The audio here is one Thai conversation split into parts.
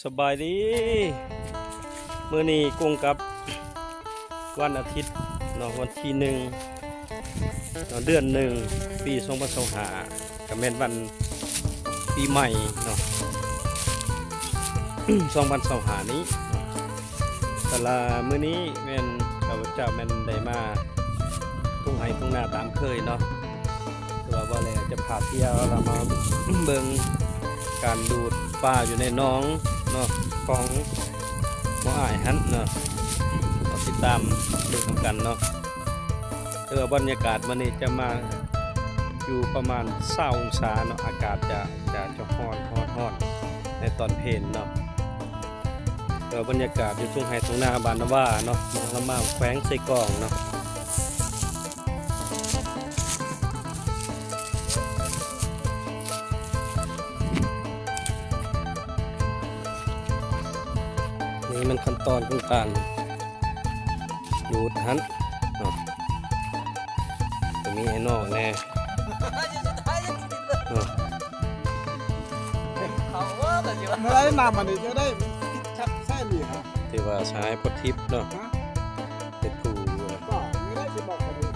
สบายดีมื้อนี้กุ้งกับวันอาทิตย์เนาะวันที่1เดือน1ปี2025ก็แม่นวันปีใหม่เนาะ 2025นี้แต่ละมื้อนี้แม่นข้าพเจ้าแม่นได้มาทุ่งไร่ทุ่งนาตามเคยเนาะคือว่าแล้วจะพาเที่ยวเรามาเบิ่งการดูดปลาอยู่ในหนองเนาะของหมออ้ายหันเนาะเราติดตามดูกันเนาะบรรยากาศวันนี้จะมาอยู่ประมาณ20องศาเนาะอากาศจะร้อนในตอนเพลนเนาะบรรยากาศอยู่ทุ่งไร่ทุ่งนาบ้านนาว่าเนาะละมาแขวงใส่กล่องเนาะนี่มันขั้นตอนของการดูดหันเนาะจะมีไอ้นอกแน่เนาะ เมื่อไรนำมันจะได้ชัดใช่ไหมครับ ที่ว่าใช้พดทิพย์เนาะเป็นผู้ ก็ไม่ได้จะบอกกันเลย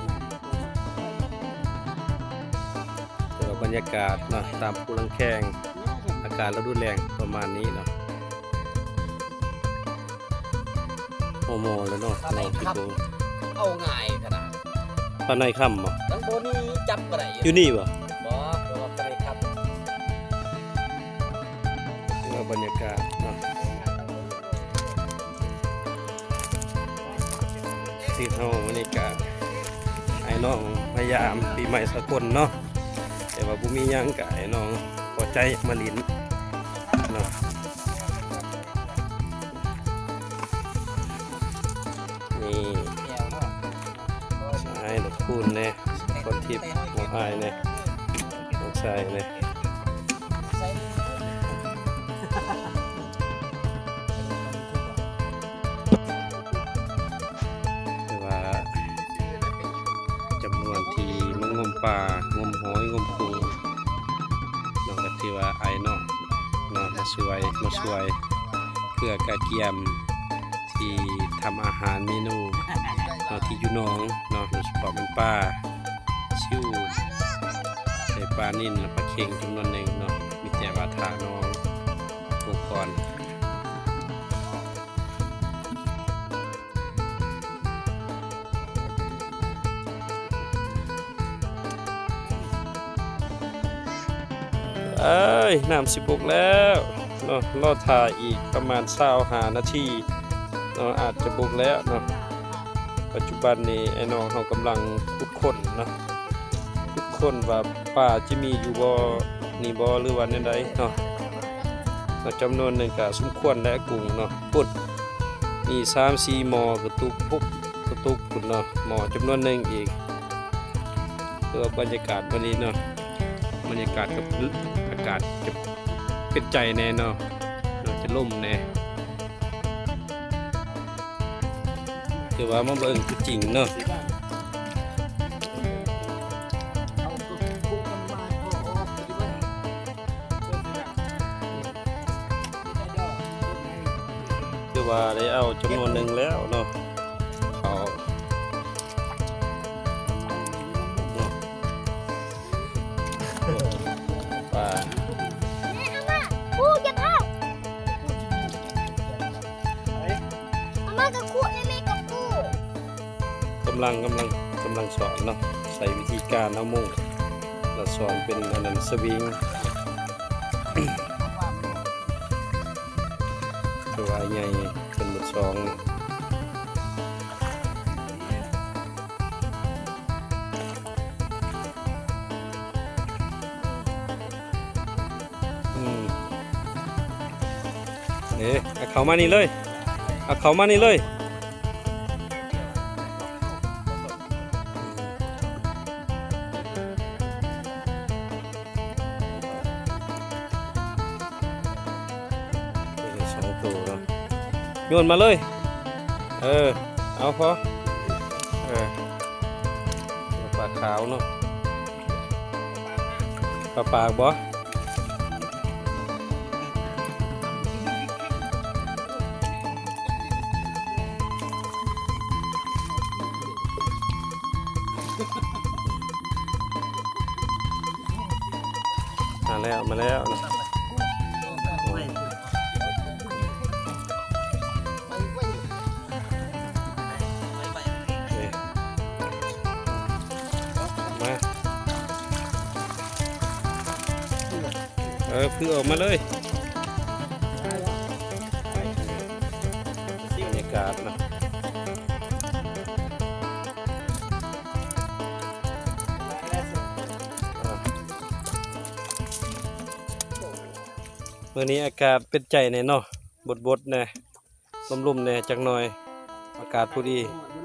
แต่ว่าบรรยากาศเนาะตามภูลังแข้งอากาศฤดูแรงประมาณนี้เนาะโอโมแล้วเนาะเราที่ดู เอาง่ายขนาด ตอนในค่ำบ่ ทั้งโบนี้จับอะไร อยู่นี่บ่ บ่บอกอะไรครับ ที่ว่าบรรยากาศเนาะที่เฮาบรรยากาศไอ้น้องพยายามปีใหม่สกลเนาะแต่ว่าบ่มีหยังก็ไอ้น้องพอใจมาลิ้นเนาะนี่ แนวเนาะ ใช่ดอกคูณเนี่ยคนทิพย์หัวพายเนี่ยต้องใส่เนี่ย ใส่ คือว่าจำนวนที่มันงมปลางมหอยงมปูน้องก็ที่ว่าไอ้เนาะมาช่วยเพื่อกระเกียมที่ทำอาหารเมนูเนาะที่อยู่หน้องเนาะโดยเฉพาะเป็นปลาชิวใส่ปลานิ่นและปลาเค็งจำนวนหนึ่งเนาะมีแต่ว่าทาน้องอุปกรณ์น้ำ16แล้วเนาะรอถ่ายอีกประมาณ25นาทีเนาะอาจจะบุกแล้วเนาะปัจจุบันนี้ไอ้น้องเขากำลังขุดค้นเนาะขุดค้นว่าป่าจะมีอยู่บ่นี่บ่หรือว่าในใดเนาะจำนวนหนึ่งก็สมควรและกุ้งเนาะปุ่นมี3-4หม้อกระตุกปุ๊บกระตุกปุ่นเนาะหม้อจำนวนหนึ่งอีกเพื่อบรรยากาศวันนี้เนาะบรรยากาศกับอากาศจะเป็นใจแน่เนาะจะล่มแน่คือว่ามาเบิ่งคือจริงเนาะคือว่าได้เอาจำนวนหนึ่งแล้วเนาะเอาเนาะปลา กูจะเข้าอาม่ากับกูไอ้แม่กับกู กำลังสอนเนาะใส่วิธีการเอามุ้งแล้วสอนเป็นอันนั้นสวิงตัวใหญ่เป็นหมดสองเอาเขามานี่เลยเอาเขามานี่เลย2 ตัวเนาะโยนมาเลยเอาพอปลาขาวเนาะปลาปากบ่ มาแล้วนะ นี่มาคือออกมาเลยบรรยากาศนะเมื่อนี้อากาศเป็นใจแน่เนาะบดๆแน่ลมๆแน่จักหน่อยอากาศพอดี มัน